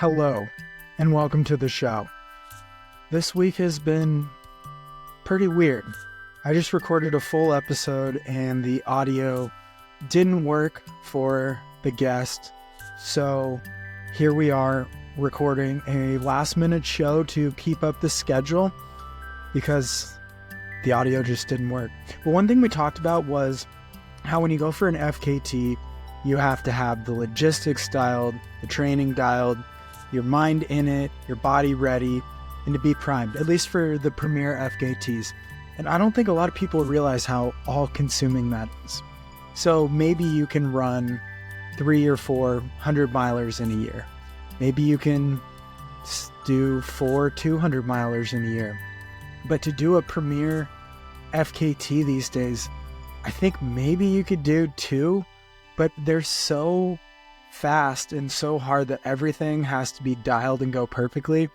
Hello, and welcome to the show. This week has been pretty weird. I just recorded a full episode and the audio didn't work for the guest, so here we are recording a last-minute show to keep up the schedule because the audio just didn't work. But one thing we talked about was how when you go for an FKT, you have to have the logistics dialed, the training dialed, your mind in it, your body ready, and to be primed, at least for the premier FKTs. And I don't think a lot of people realize how all-consuming that is. So maybe you can run 3 or 4 100-milers in a year. Maybe you can do 4 200-milers in a year. But to do a premier FKT these days, I think maybe you could do 2, but they're so fast and so hard that everything has to be dialed and go perfectly.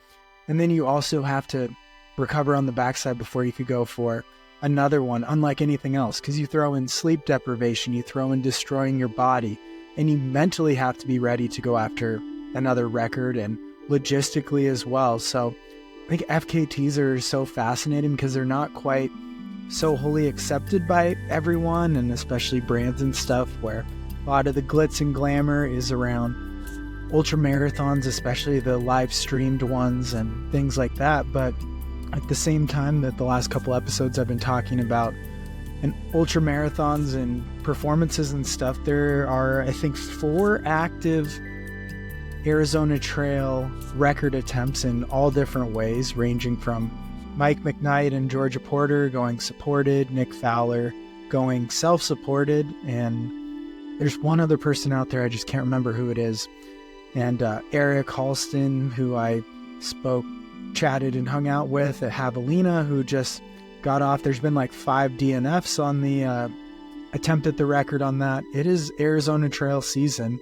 And then you also have to recover on the backside before you could go for another one, unlike anything else, because you throw in sleep deprivation, you throw in destroying your body, and you mentally have to be ready to go after another record and logistically as well. So I think FKTs are so fascinating because they're not quite so wholly accepted by everyone, and especially brands and stuff, where a lot of the glitz and glamour is around ultra marathons, especially the live streamed ones and things like that. But at the same time that the last couple episodes I've been talking about and ultra marathons and performances and stuff, there are, I think, 4 active Arizona Trail record attempts in all different ways, ranging from Mike McKnight and Georgia Porter going supported, Nick Fowler going self-supported, and there's one other person out there, I just can't remember who it is, and Eric Halston, who I chatted and hung out with at Javelina, who just got off. There's been like 5 DNFs on the attempt at the record on that. It is Arizona Trail season,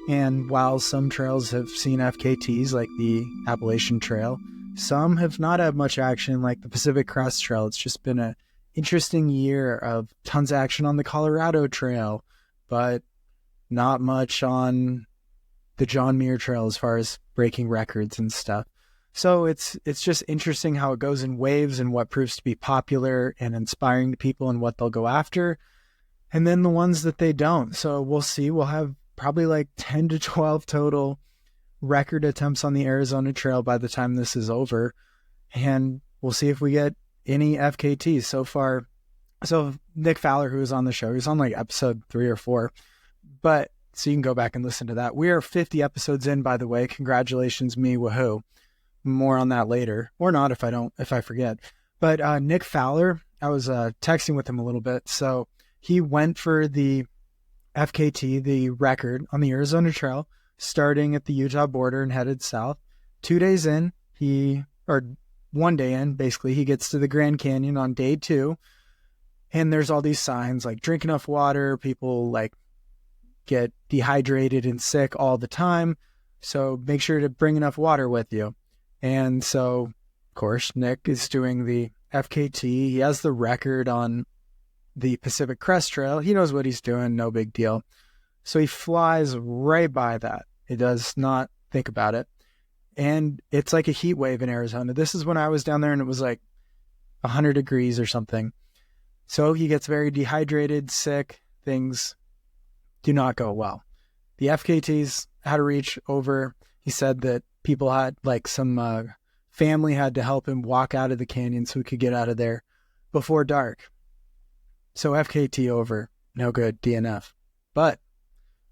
and while some trails have seen FKTs, like the Appalachian Trail, some have not had much action, like the Pacific Crest Trail. It's just been an interesting year of tons of action on the Colorado Trail, but not much on the John Muir Trail as far as breaking records and stuff. So it's just interesting how it goes in waves and what proves to be popular and inspiring to people and what they'll go after, and then the ones that they don't. So we'll see. We'll have probably like 10 to 12 total record attempts on the Arizona Trail by the time this is over, and we'll see if we get any FKTs so far. So Nick Fowler, who was on the show, he was on like episode 3 or 4, but so you can go back and listen to that. We are 50 episodes in, by the way. Congratulations, me, woohoo. More on that later, or not if I forget. But Nick Fowler, I was texting with him a little bit. So he went for the FKT, the record on the Arizona Trail, starting at the Utah border and headed south. 2 days in, 1 day in, basically, he gets to the Grand Canyon on day 2. And there's all these signs like drink enough water. People like get dehydrated and sick all the time. So make sure to bring enough water with you. And so, of course, Nick is doing the FKT. He has the record on the Pacific Crest Trail. He knows what he's doing. No big deal. So he flies right by that. He does not think about it. And it's like a heat wave in Arizona. This is when I was down there and it was like 100 degrees or something. So he gets very dehydrated, sick. Things do not go well. The FKTs had to reach over. He said that people had, like some family had to help him walk out of the canyon so he could get out of there before dark. So FKT over, no good, DNF. But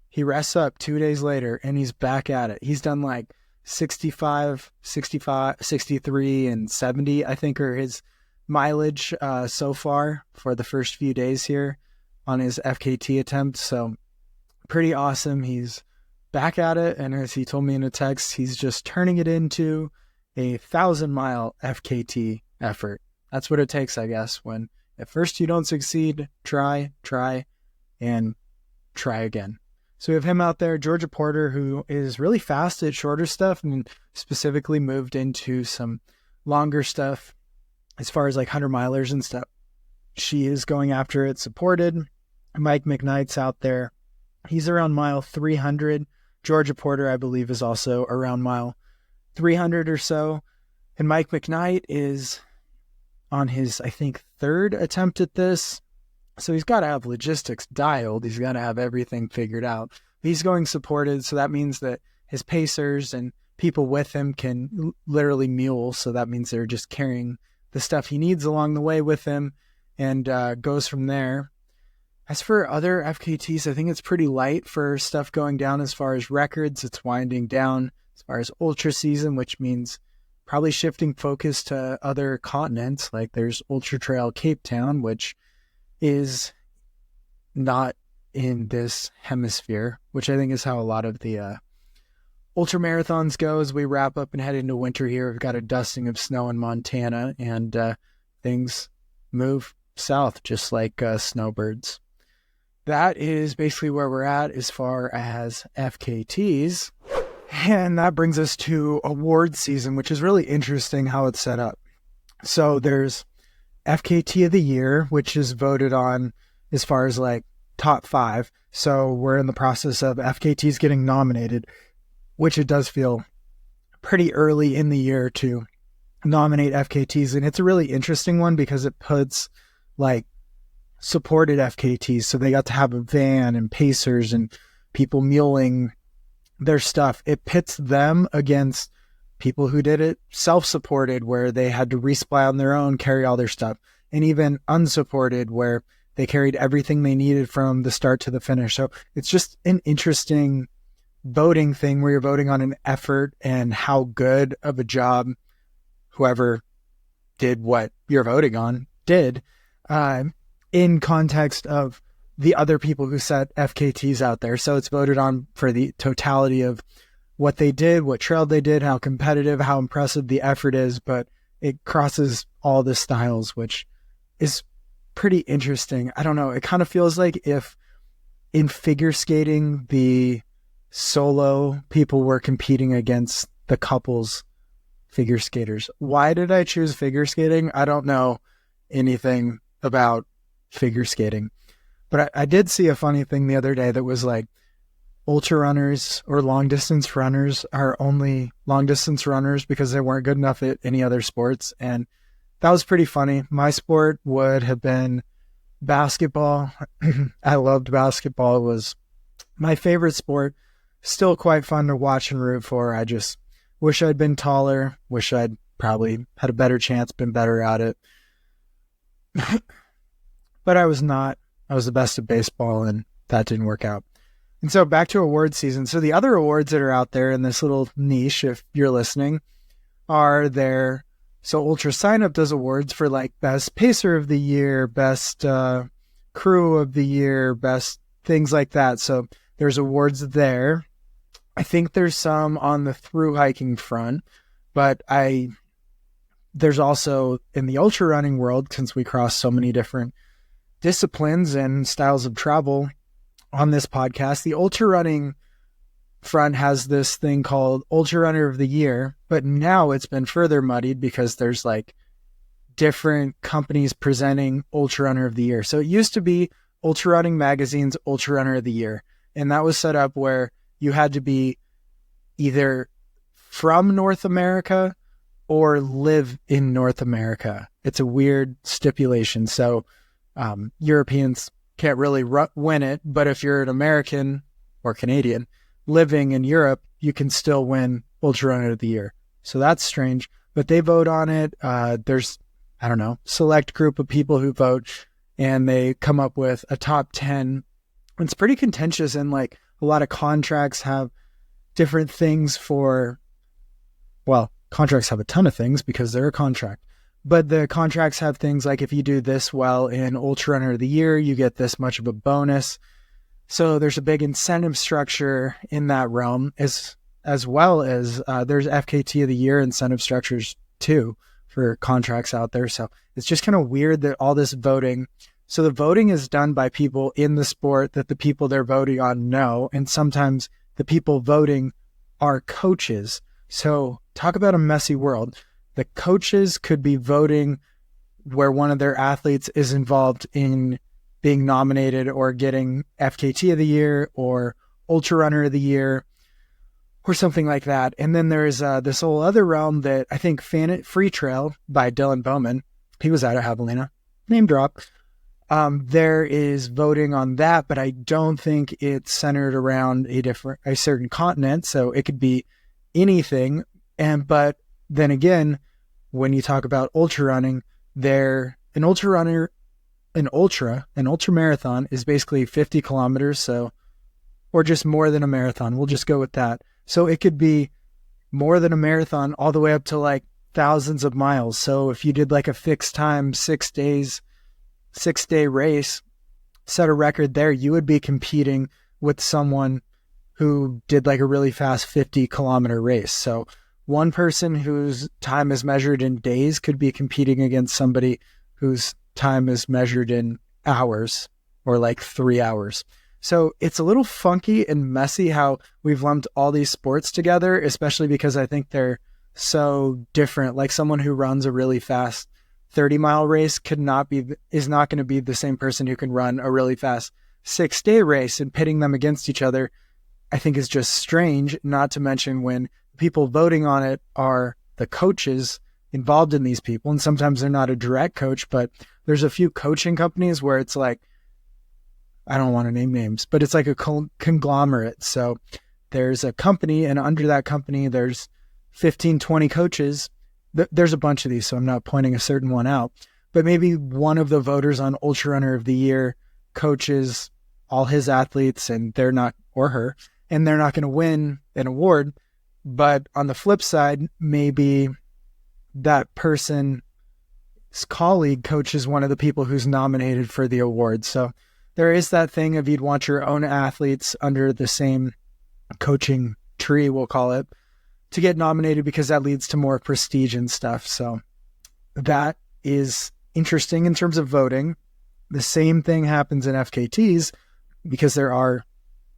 he rests up 2 days later and he's back at it. He's done like 65, 63, and 70, I think, are his mileage so far for the first few days here on his FKT attempt. So pretty awesome. He's back at it, and as he told me in a text, he's just turning it into a 1,000-mile FKT effort. That's what it takes, I guess, when at first you don't succeed, try, and try again. So we have him out there, Georgia Porter, who is really fast at shorter stuff and specifically moved into some longer stuff as far as like 100-milers and stuff. She is going after it supported. Mike McKnight's out there. He's around mile 300, Georgia Porter, I believe, is also around mile 300 or so. And Mike McKnight is on his, I think, third attempt at this. So he's got to have logistics dialed. He's got to have everything figured out. He's going supported, so that means that his pacers and people with him can literally mule. So that means they're just carrying the stuff he needs along the way with him, and goes from there. As for other FKTs, I think it's pretty light for stuff going down as far as records. It's winding down as far as ultra season, which means probably shifting focus to other continents. Like there's Ultra Trail Cape Town, which is not in this hemisphere, which I think is how a lot of the ultra marathons go. As we wrap up and head into winter here, we've got a dusting of snow in Montana, and things move south just like snowbirds. That is basically where we're at as far as FKTs. And that brings us to award season, which is really interesting how it's set up. So there's FKT of the year, which is voted on as far as like top 5. So we're in the process of FKTs getting nominated, which it does feel pretty early in the year to nominate FKTs. And it's a really interesting one because it puts like supported FKTs. So they got to have a van and pacers and people muling their stuff. It pits them against people who did it self-supported, where they had to resupply on their own, carry all their stuff, and even unsupported, where they carried everything they needed from the start to the finish. So it's just an interesting voting thing where you're voting on an effort and how good of a job whoever did what you're voting on did, in context of the other people who set FKTs out there. So it's voted on for the totality of what they did, what trail they did, how competitive, how impressive the effort is, but it crosses all the styles, which is pretty interesting. I don't know. It kind of feels like if in figure skating, the solo people were competing against the couples figure skaters. Why did I choose figure skating? I don't know anything about figure skating, but I did see a funny thing the other day that was like, ultra runners or long distance runners are only long distance runners because they weren't good enough at any other sports. And that was pretty funny. My sport would have been basketball. I loved basketball. It was my favorite sport. Still quite fun to watch and root for. I just wish I'd been taller. Wish I'd probably had a better chance, been better at it. But I was not. I was the best at baseball, and that didn't work out. And so back to award season. So the other awards that are out there in this little niche, if you're listening, are there. So Ultra Signup does awards for like best pacer of the year, best crew of the year, best things like that. So there's awards there. I think there's some on the through hiking front, but there's also in the ultra running world, since we cross so many different disciplines and styles of travel on this podcast, the ultra running front has this thing called Ultra Runner of the Year, but now it's been further muddied because there's like different companies presenting Ultra Runner of the Year. So it used to be Ultra Running Magazine's Ultra Runner of the Year, and that was set up where you had to be either from North America or live in North America. It's a weird stipulation. So Europeans can't really win it, but if you're an American or Canadian living in Europe, you can still win Ultra Runner of the Year. So that's strange, but they vote on it. There's, I don't know, select group of people who vote, and they come up with a top 10. It's pretty contentious, and like a lot of contracts have different things for, well, contracts have a ton of things because they're a contract. But the contracts have things like if you do this well in Ultra Runner of the Year, you get this much of a bonus. So there's a big incentive structure in that realm, as well as there's FKT of the Year incentive structures too for contracts out there. So it's just kind of weird that all this voting. So the voting is done by people in the sport that the people they're voting on know. And sometimes the people voting are coaches. So talk about a messy world. The coaches could be voting where one of their athletes is involved in being nominated or getting FKT of the Year or Ultra Runner of the Year. or something like that. And then there's this whole other realm that I think Free Trail by Dylan Bowman, he was out of Javelina, name drop. There is voting on that, but I don't think it's centered around a certain continent. So it could be anything. But then again, when you talk about ultra running, an ultra marathon is basically 50 kilometers. So, or just more than a marathon. We'll just go with that. So it could be more than a marathon all the way up to like thousands of miles. So if you did like a fixed time, 6-day race, set a record there, you would be competing with someone who did like a really fast 50-kilometer race. So one person whose time is measured in days could be competing against somebody whose time is measured in hours or like 3 hours. So it's a little funky and messy how we've lumped all these sports together, especially because I think they're so different. Like someone who runs a really fast 30-mile race is not going to be the same person who can run a really fast 6-day race, and pitting them against each other, I think is just strange, not to mention when people voting on it are the coaches involved in these people. And sometimes they're not a direct coach, but there's a few coaching companies where it's like, I don't want to name names, but it's like a conglomerate. So there's a company, and under that company, there's 15, 20 coaches. There's a bunch of these, so I'm not pointing a certain one out, but maybe one of the voters on Ultra Runner of the Year coaches all his athletes, and they're not, or her, and they're not going to win an award. But on the flip side, maybe that person's colleague coaches one of the people who's nominated for the award. So there is that thing of you'd want your own athletes under the same coaching tree, we'll call it, to get nominated, because that leads to more prestige and stuff. So that is interesting in terms of voting. The same thing happens in FKTs because there are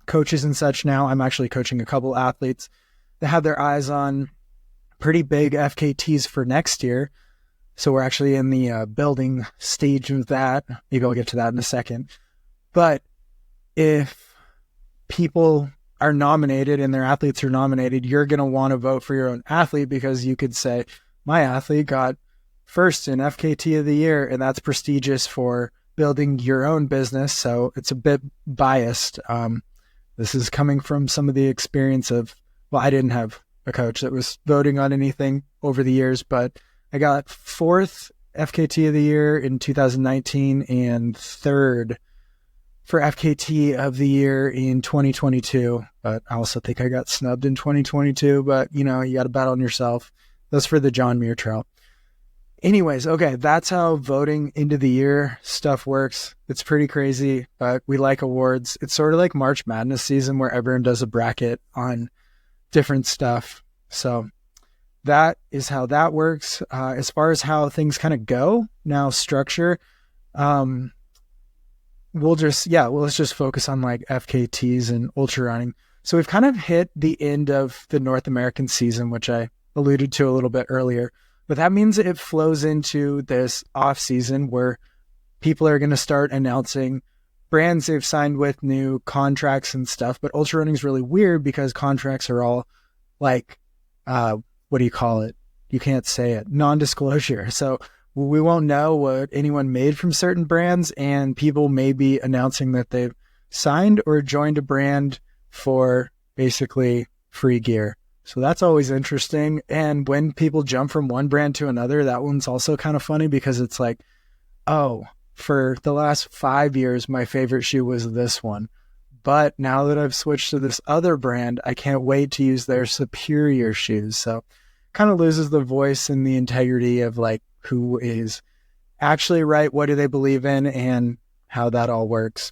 coaches and such now. I'm actually coaching a couple athletes that have their eyes on pretty big FKTs for next year. So we're actually in the building stage of that. Maybe I'll get to that in a second. But if people are nominated and their athletes are nominated, you're going to want to vote for your own athlete, because you could say, my athlete got first in FKT of the year, and that's prestigious for building your own business. So it's a bit biased. This is coming from some of the experience of, well, I didn't have a coach that was voting on anything over the years, but I got 4th FKT of the year in 2019 and 3rd for FKT of the year in 2022. But I also think I got snubbed in 2022, but you got to bet on yourself. That's for the John Muir Trail. Anyways, okay, that's how voting into the year stuff works. It's pretty crazy, but we like awards. It's sort of like March Madness season where everyone does a bracket on different stuff. So that is how that works. As far as how things kind of go now, structure, let's just focus on like FKTs and ultra running. So we've kind of hit the end of the North American season, which I alluded to a little bit earlier, but that means it flows into this off season where people are going to start announcing brands they've signed with, new contracts and stuff. But ultra running is really weird because contracts are all like, what do you call it? You can't say it. Non-disclosure. So we won't know what anyone made from certain brands, and people may be announcing that they've signed or joined a brand for basically free gear. So that's always interesting. And when people jump from one brand to another, that one's also kind of funny because it's like, oh, for the last 5 years, my favorite shoe was this one. But now that I've switched to this other brand, I can't wait to use their superior shoes. So kind of loses the voice and the integrity of like who is actually right, what do they believe in, and how that all works.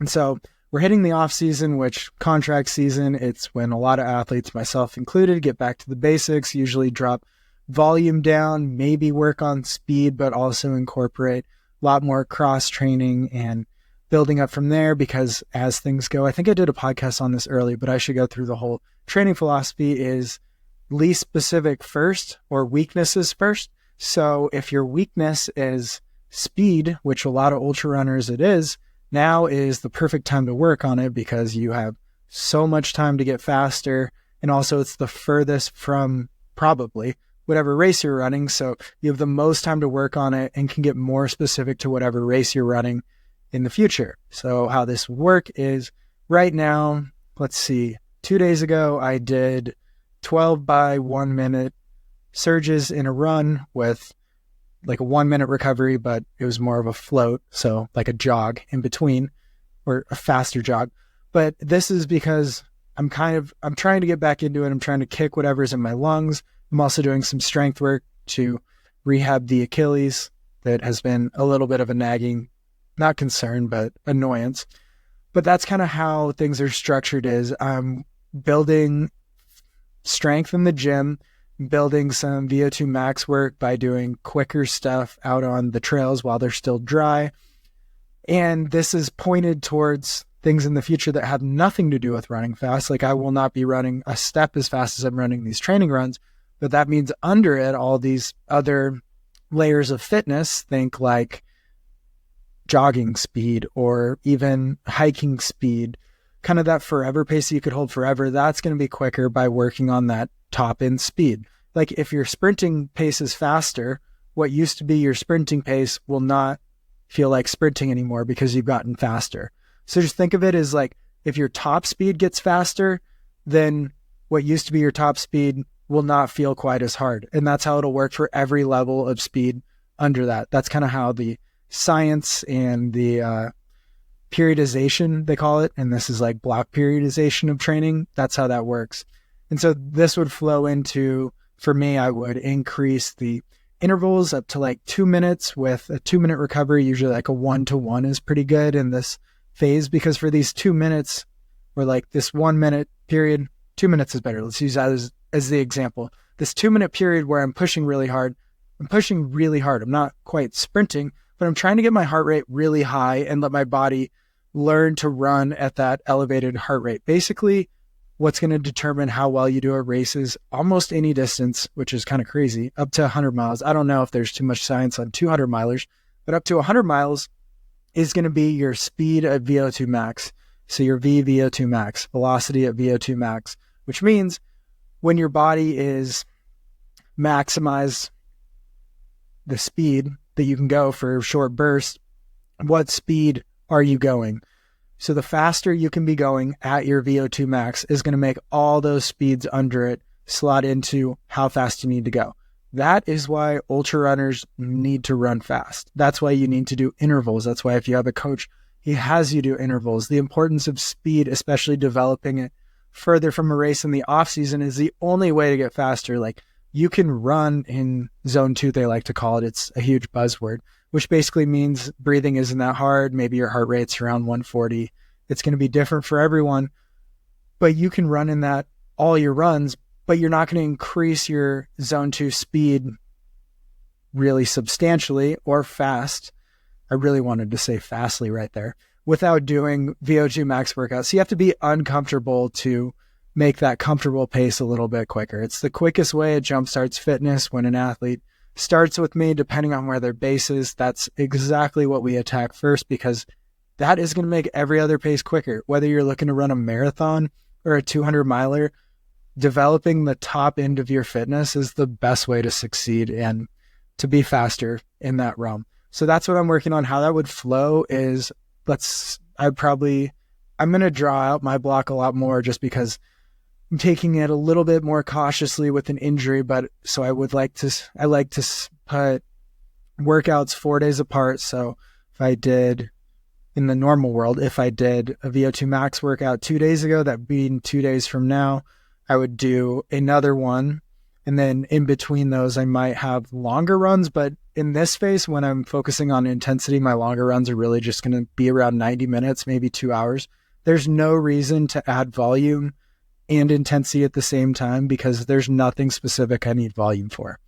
And so we're hitting the off season, which contract season, it's when a lot of athletes, myself included, get back to the basics, usually drop volume down, maybe work on speed, but also incorporate a lot more cross training and building up from there, because as things go, I think I did a podcast on this early, but I should go through the whole training philosophy is least specific first, or weaknesses first. So if your weakness is speed, which a lot of ultra runners it is, now is the perfect time to work on it because you have so much time to get faster And also it's the furthest from probably whatever race you're running. So you have the most time to work on it and can get more specific to whatever race you're running in the future. So how this would work is right now, let's see, 2 days ago, I did 12 by 1 minute surges in a run with like a 1 minute recovery, but it was more of a float. So like a jog in between, or a faster jog. But this is because I'm trying to get back into it. I'm trying to kick whatever's in my lungs. I'm also doing some strength work to rehab the Achilles that has been a little bit of a nagging, not concern, but annoyance. But that's kind of how things are structured. Is I'm building strength in the gym, building some VO2 max work by doing quicker stuff out on the trails while they're still dry. And this is pointed towards things in the future that have nothing to do with running fast. Like I will not be running a step as fast as I'm running these training runs, but that means under it, all these other layers of fitness, think like jogging speed or even hiking speed, kind of that forever pace that you could hold forever. That's going to be quicker by working on that top end speed. Like if your sprinting pace is faster, what used to be your sprinting pace will not feel like sprinting anymore because you've gotten faster. So just think of it as like if your top speed gets faster, then what used to be your top speed will not feel quite as hard. And that's how it'll work for every level of speed under that. That's kind of how the science and the periodization, they call it, and this is like block periodization of training. That's how that works. And so this would flow into, for me, I would increase the intervals up to like 2 minutes with a 2 minute recovery. Usually like a 1-to-1 is pretty good in this phase, because for these 2 minutes or like this 1 minute period, 2 minutes is better. Let's use that as the example. This 2 minute period where I'm pushing really hard. I'm not quite sprinting, but I'm trying to get my heart rate really high and let my body learn to run at that elevated heart rate. Basically, what's going to determine how well you do a race is almost any distance, which is kind of crazy, up to 100 miles. I don't know if there's too much science on 200 milers, but up to 100 miles is going to be your speed at VO2 max. So your VO2 max, velocity at VO2 max, which means when your body is maximize the speed that you can go for short bursts, what speed are you going? So the faster you can be going at your VO2 max is going to make all those speeds under it slot into how fast you need to go. That is why ultra runners need to run fast. That's why you need to do intervals. That's why if you have a coach, he has you do intervals. The importance of speed, especially developing it further from a race in the off season, is the only way to get faster. Like you can run in zone 2, they like to call it. It's a huge buzzword, which basically means breathing isn't that hard. Maybe your heart rate's around 140. It's going to be different for everyone, but you can run in that all your runs, but you're not going to increase your zone 2 speed really substantially or fast. I really wanted to say fastly right there, without doing VO2 max workouts. So you have to be uncomfortable to make that comfortable pace a little bit quicker. It's the quickest way it jumpstarts fitness. When an athlete starts with me, depending on where their base is, that's exactly what we attack first, because that is going to make every other pace quicker. Whether you're looking to run a marathon or a 200 miler, developing the top end of your fitness is the best way to succeed and to be faster in that realm. So that's what I'm working on. How that would flow is, I'm going to draw out my block a lot more, just because I'm taking it a little bit more cautiously with an injury. But so I like to put workouts 4 days apart. So if I did, in the normal world, if I did a VO2 max workout 2 days ago, that being 2 days from now, I would do another one. And then in between those, I might have longer runs. But in this phase, when I'm focusing on intensity, my longer runs are really just going to be around 90 minutes, maybe 2 hours. There's no reason to add volume and intensity at the same time, because there's nothing specific I need volume for.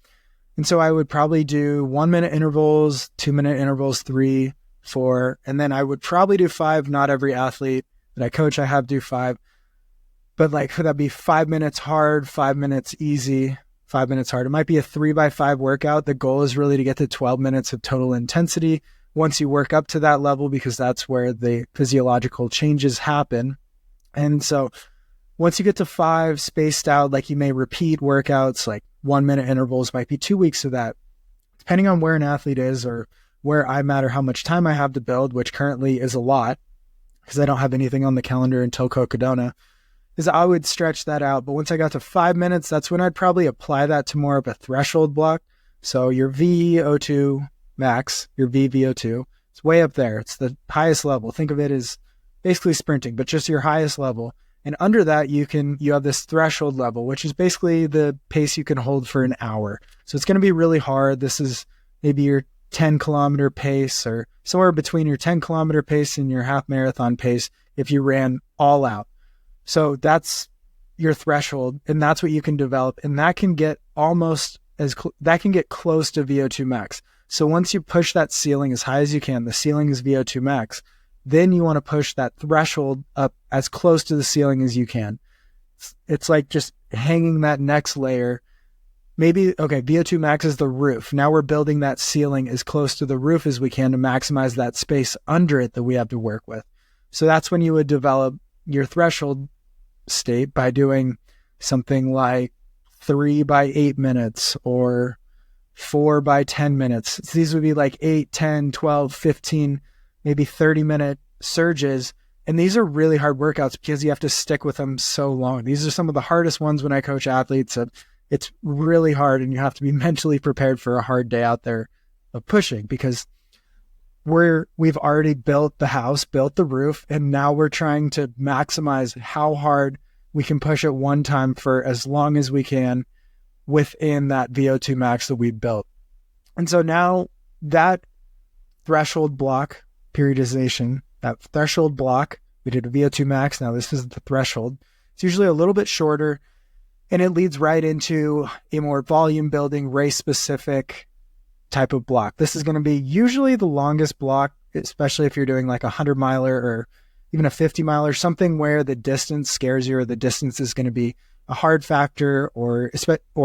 And so I would probably do 1 minute intervals, 2 minute intervals, 3, 4, and then I would probably do 5. Not every athlete that I coach, I have do 5. But like, that'd be 5 minutes hard, 5 minutes easy, 5 minutes hard. It might be a 3x5 workout. The goal is really to get to 12 minutes of total intensity once you work up to that level, because that's where the physiological changes happen. And so once you get to 5 spaced out, like you may repeat workouts, like 1-minute intervals, might be 2 weeks of that. Depending on where an athlete is or where I'm at or how much time I have to build, which currently is a lot because I don't have anything on the calendar until Cocodona, is I would stretch that out. But once I got to 5 minutes, that's when I'd probably apply that to more of a threshold block. So your VO2 max, your VVO2, it's way up there. It's the highest level. Think of it as basically sprinting, but just your highest level. And under that, you have this threshold level, which is basically the pace you can hold for an hour. So it's going to be really hard. This is maybe your 10-kilometer pace or somewhere between your 10-kilometer pace and your half marathon pace if you ran all out. So that's your threshold, and that's what you can develop. And that can get that can get close to VO2 max. So once you push that ceiling as high as you can, the ceiling is VO2 max, then you want to push that threshold up as close to the ceiling as you can. It's like just hanging that next layer. Maybe, okay, VO2 max is the roof. Now we're building that ceiling as close to the roof as we can to maximize that space under it that we have to work with. So that's when you would develop your threshold state by doing something like 3 by 8 minutes or 4 by 10 minutes. So these would be like 8, 10, 12, 15, maybe 30-minute surges. And these are really hard workouts because you have to stick with them so long. These are some of the hardest ones when I coach athletes. It's really hard, and you have to be mentally prepared for a hard day out there of pushing because we've already built the house, built the roof, and now we're trying to maximize how hard we can push at one time for as long as we can within that VO2 max that we built. And so now that threshold block periodization, that threshold block, we did a VO2 max. Now this is the threshold. It's usually a little bit shorter, and it leads right into a more volume building, race specific type of block. This is going to be usually the longest block, especially if you're doing like a 100-miler or even a 50-miler, something where the distance scares you or the distance is going to be a hard factor, or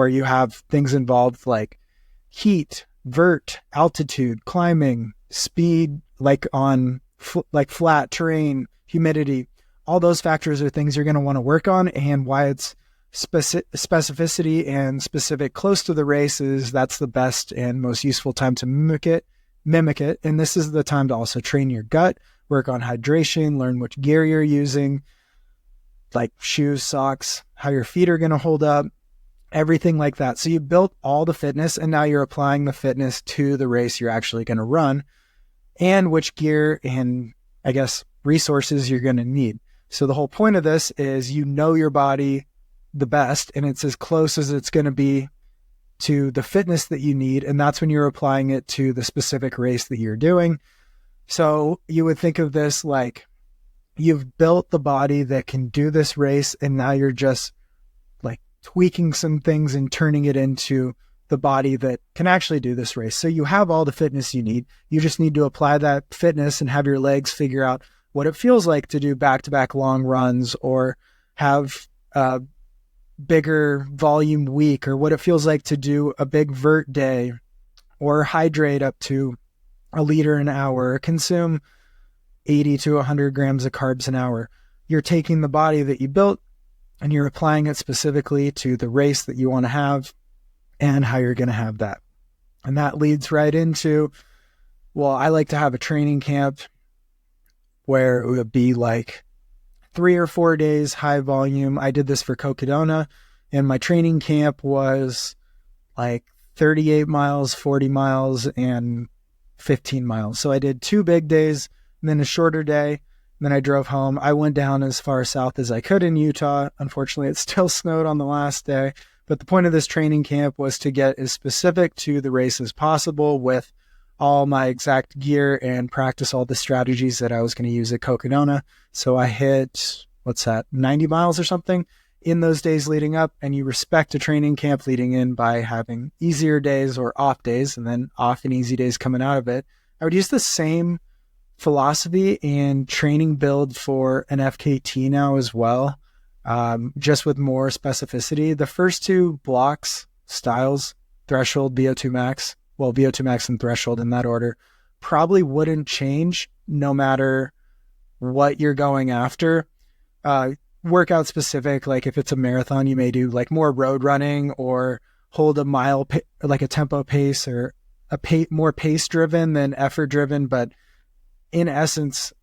you have things involved like heat, vert, altitude, climbing, speed, like on flat terrain, humidity. All those factors are things you're going to want to work on, and why it's specificity and specific close to the race is that's the best and most useful time to mimic it. And this is the time to also train your gut, work on hydration, learn which gear you're using, like shoes, socks, how your feet are going to hold up, everything like that. So you built all the fitness, and now you're applying the fitness to the race you're actually going to run, and which gear and I guess resources you're going to need. So the whole point of this is you know your body the best, and it's as close as it's going to be to the fitness that you need. And that's when you're applying it to the specific race that you're doing. So you would think of this like you've built the body that can do this race, and now you're just like tweaking some things and turning it into the body that can actually do this race. So you have all the fitness you need. You just need to apply that fitness and have your legs figure out what it feels like to do back-to-back long runs, or have a bigger volume week, or what it feels like to do a big vert day, or hydrate up to 1 liter an hour, or consume 80 to 100 grams of carbs an hour. You're taking the body that you built and you're applying it specifically to the race that you want to have and how you're going to have that. And that leads right into, well, I like to have a training camp where it would be like 3 or 4 days, high volume. I did this for Cocodona, and my training camp was like 38 miles, 40 miles, and 15 miles. So I did 2 big days and then a shorter day. And then I drove home. I went down as far south as I could in Utah. Unfortunately, it still snowed on the last day. But the point of this training camp was to get as specific to the race as possible with all my exact gear and practice all the strategies that I was going to use at Cocodona. So I hit, 90 miles or something in those days leading up. And you respect a training camp leading in by having easier days or off days, and then off and easy days coming out of it. I would use the same philosophy and training build for an FKT now as well, just with more specificity. The first 2 blocks, styles, threshold, VO2 max, VO2 max and threshold in that order, probably wouldn't change no matter what you're going after. workout specific. Like if it's a marathon, you may do like more road running or hold a mile, like a tempo pace, or more pace driven than effort driven. But in essence,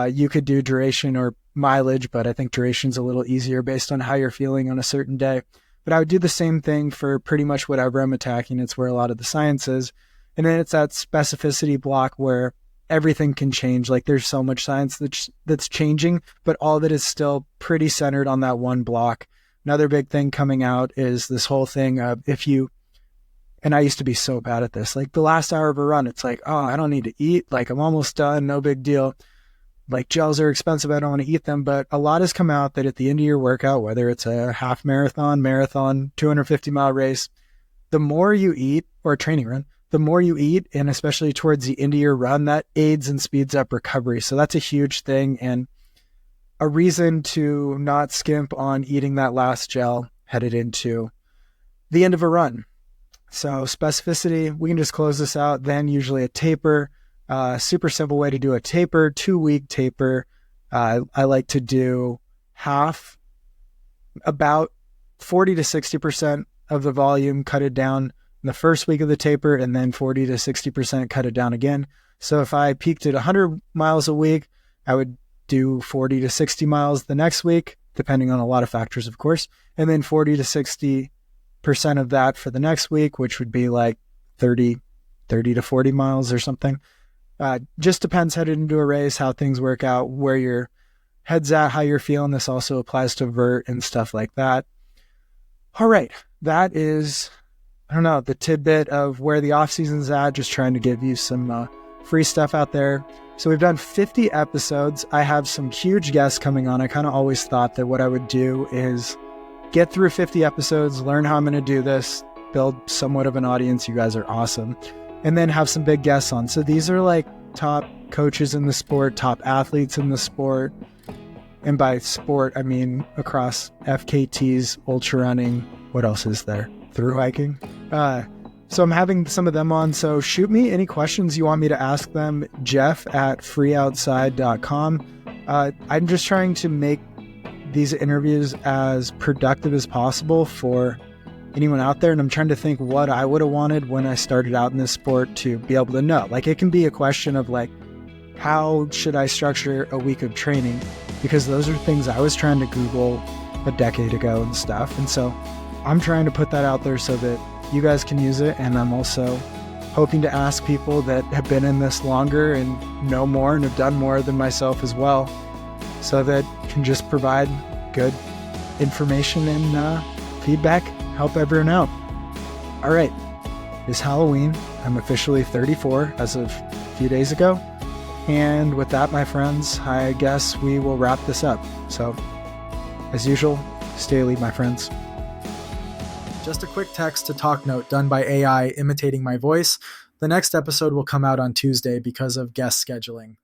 you could do duration or mileage, but I think duration's a little easier based on how you're feeling on a certain day. But I would do the same thing for pretty much whatever I'm attacking. It's where a lot of the science is. And then it's that specificity block where everything can change. Like there's so much science that's changing, but all of it is still pretty centered on that one block. Another big thing coming out is this whole thing of and I used to be so bad at this, like the last hour of a run, it's like, oh, I don't need to eat. Like I'm almost done. No big deal. Like gels are expensive. I don't want to eat them. But a lot has come out that at the end of your workout, whether it's a half marathon, 250-mile race, the more you eat, or a training run, the more you eat, and especially towards the end of your run, that aids and speeds up recovery. So that's a huge thing, and a reason to not skimp on eating that last gel headed into the end of a run. So specificity, we can just close this out. Then usually a taper, super simple way to do a taper, 2-week taper. I like to do half, about 40 to 60% of the volume, cut it down in the first week of the taper, and then 40 to 60% cut it down again. So if I peaked at 100 miles a week, I would do 40 to 60 miles the next week, depending on a lot of factors, of course, and then 40 to 60% of that for the next week, which would be like 30 to 40 miles or something. Just depends headed into a race, how things work out, where your head's at, how you're feeling. This also applies to vert and stuff like that. All right. That is, I don't know, the tidbit of where the off season's at, just trying to give you some free stuff out there. So we've done 50 episodes. I have some huge guests coming on. I kind of always thought that what I would do is get through 50 episodes, learn how I'm going to do this, build somewhat of an audience. You guys are awesome. And then have some big guests on. So these are like top coaches in the sport, top athletes in the sport. And by sport, I mean across FKTs, ultrarunning. What else is there? Through hiking. So I'm having some of them on. So shoot me any questions you want me to ask them. Jeff@freeoutside.com. I'm just trying to make these interviews as productive as possible for anyone out there. And I'm trying to think what I would have wanted when I started out in this sport to be able to know. Like it can be a question of like, how should I structure a week of training? Because those are things I was trying to Google a decade ago and stuff. And so I'm trying to put that out there so that you guys can use it. And I'm also hoping to ask people that have been in this longer and know more and have done more than myself as well, so that can just provide good information and feedback, help everyone out. All right, it's Halloween. I'm officially 34 as of a few days ago. And with that, my friends, I guess we will wrap this up. So, as usual, stay elite, my friends. Just a quick text to talk note done by AI imitating my voice. The next episode will come out on Tuesday because of guest scheduling.